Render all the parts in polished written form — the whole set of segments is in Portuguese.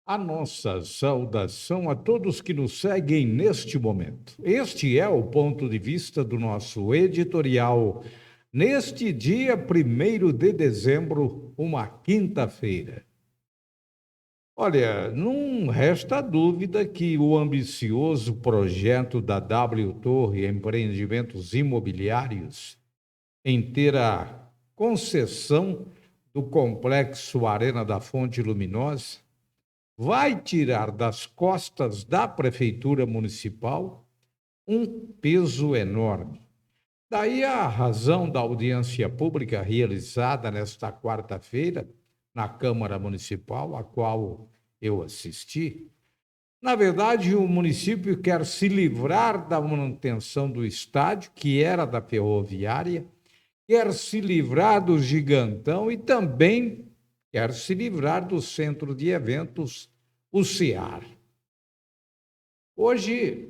A nossa saudação a todos que nos seguem neste momento. Este é o ponto de vista do nosso editorial, neste dia 1º de dezembro, uma quinta-feira. Olha, não resta dúvida que o ambicioso projeto da W Torre Empreendimentos Imobiliários em ter a concessão do complexo Arena da Fonte Luminosa vai tirar das costas da Prefeitura Municipal um peso enorme. Daí a razão da audiência pública realizada nesta quarta-feira na Câmara Municipal, a qual eu assisti. Na verdade, o município quer se livrar da manutenção do estádio, que era da Ferroviária, quer se livrar do Gigantão e também quer se livrar do centro de eventos, o CEAR. Hoje,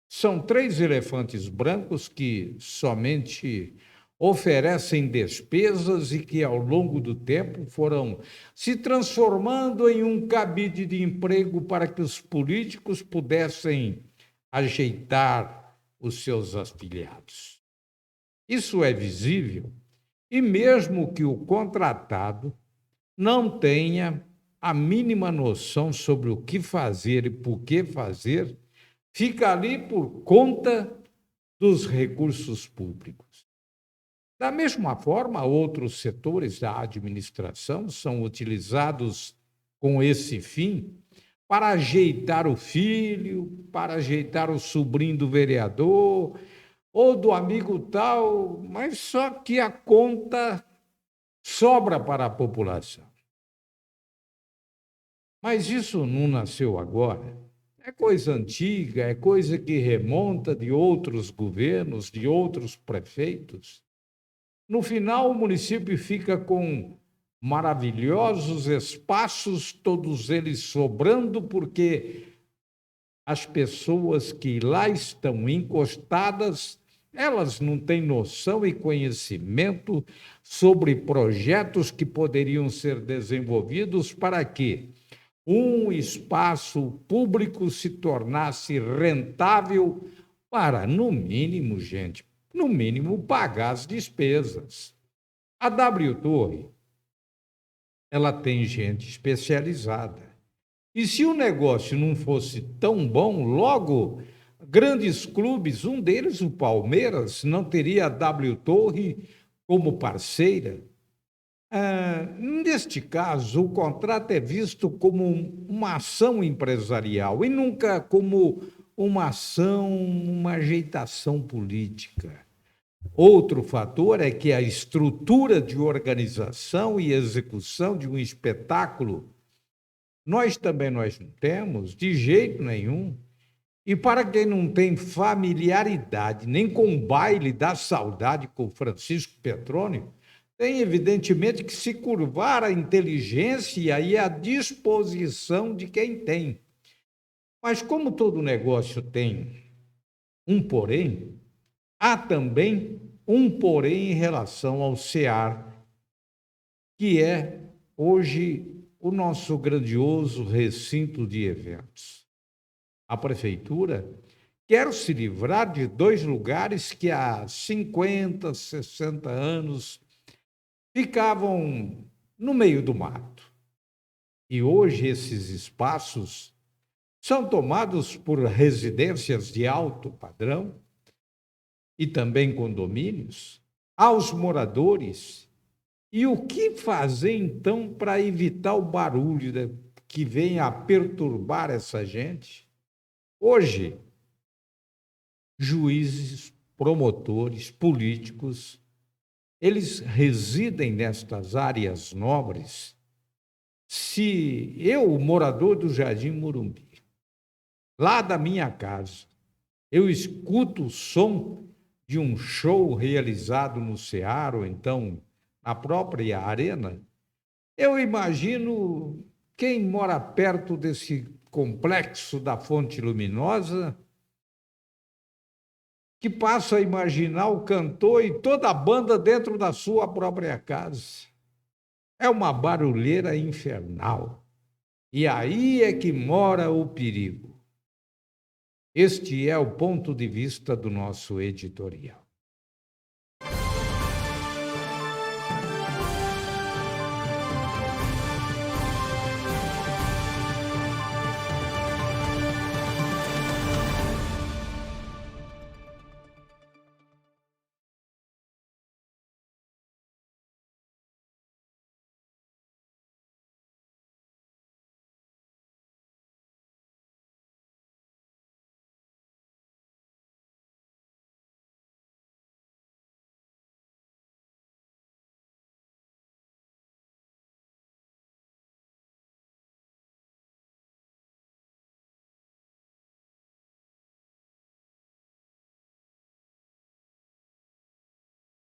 são 3 elefantes brancos que somente oferecem despesas e que, ao longo do tempo, foram se transformando em um cabide de emprego para que os políticos pudessem ajeitar os seus afiliados. Isso é visível, e mesmo que o contratado não tenha a mínima noção sobre o que fazer e por que fazer, fica ali por conta dos recursos públicos. Da mesma forma, outros setores da administração são utilizados com esse fim para ajeitar o filho, para ajeitar o sobrinho do vereador ou do amigo tal, mas só que a conta sobra para a população. Mas isso não nasceu agora. É coisa antiga, é coisa que remonta de outros governos, de outros prefeitos. No final, o município fica com maravilhosos espaços, todos eles sobrando, porque as pessoas que lá estão encostadas, elas não têm noção e conhecimento sobre projetos que poderiam ser desenvolvidos para que um espaço público se tornasse rentável para, no mínimo, gente, no mínimo, pagar as despesas. A W Torre, ela tem gente especializada. E se o negócio não fosse tão bom, logo, grandes clubes, um deles, o Palmeiras, não teria a W Torre como parceira. Neste caso, o contrato é visto como uma ação empresarial e nunca como uma ação, uma ajeitação política. Outro fator é que a estrutura de organização e execução de um espetáculo, nós não temos de jeito nenhum. E para quem não tem familiaridade nem com o baile da saudade com Francisco Petrônio, tem evidentemente que se curvar à inteligência e à disposição de quem tem. Mas como todo negócio tem um porém, há também um porém em relação ao CEAR, que é hoje o nosso grandioso recinto de eventos. A prefeitura quer se livrar de 2 lugares que há 50, 60 anos ficavam no meio do mato. E hoje esses espaços são tomados por residências de alto padrão e também condomínios, aos moradores. E o que fazer, então, para evitar o barulho que vem a perturbar essa gente? Hoje, juízes, promotores, políticos, eles residem nestas áreas nobres. Se eu, morador do Jardim Morumbi, lá da minha casa, eu escuto o som de um show realizado no CEAR, ou então na própria arena, eu imagino quem mora perto desse complexo da Fonte Luminosa, que passa a imaginar o cantor e toda a banda dentro da sua própria casa. É uma barulheira infernal. E aí é que mora o perigo. Este é o ponto de vista do nosso editorial.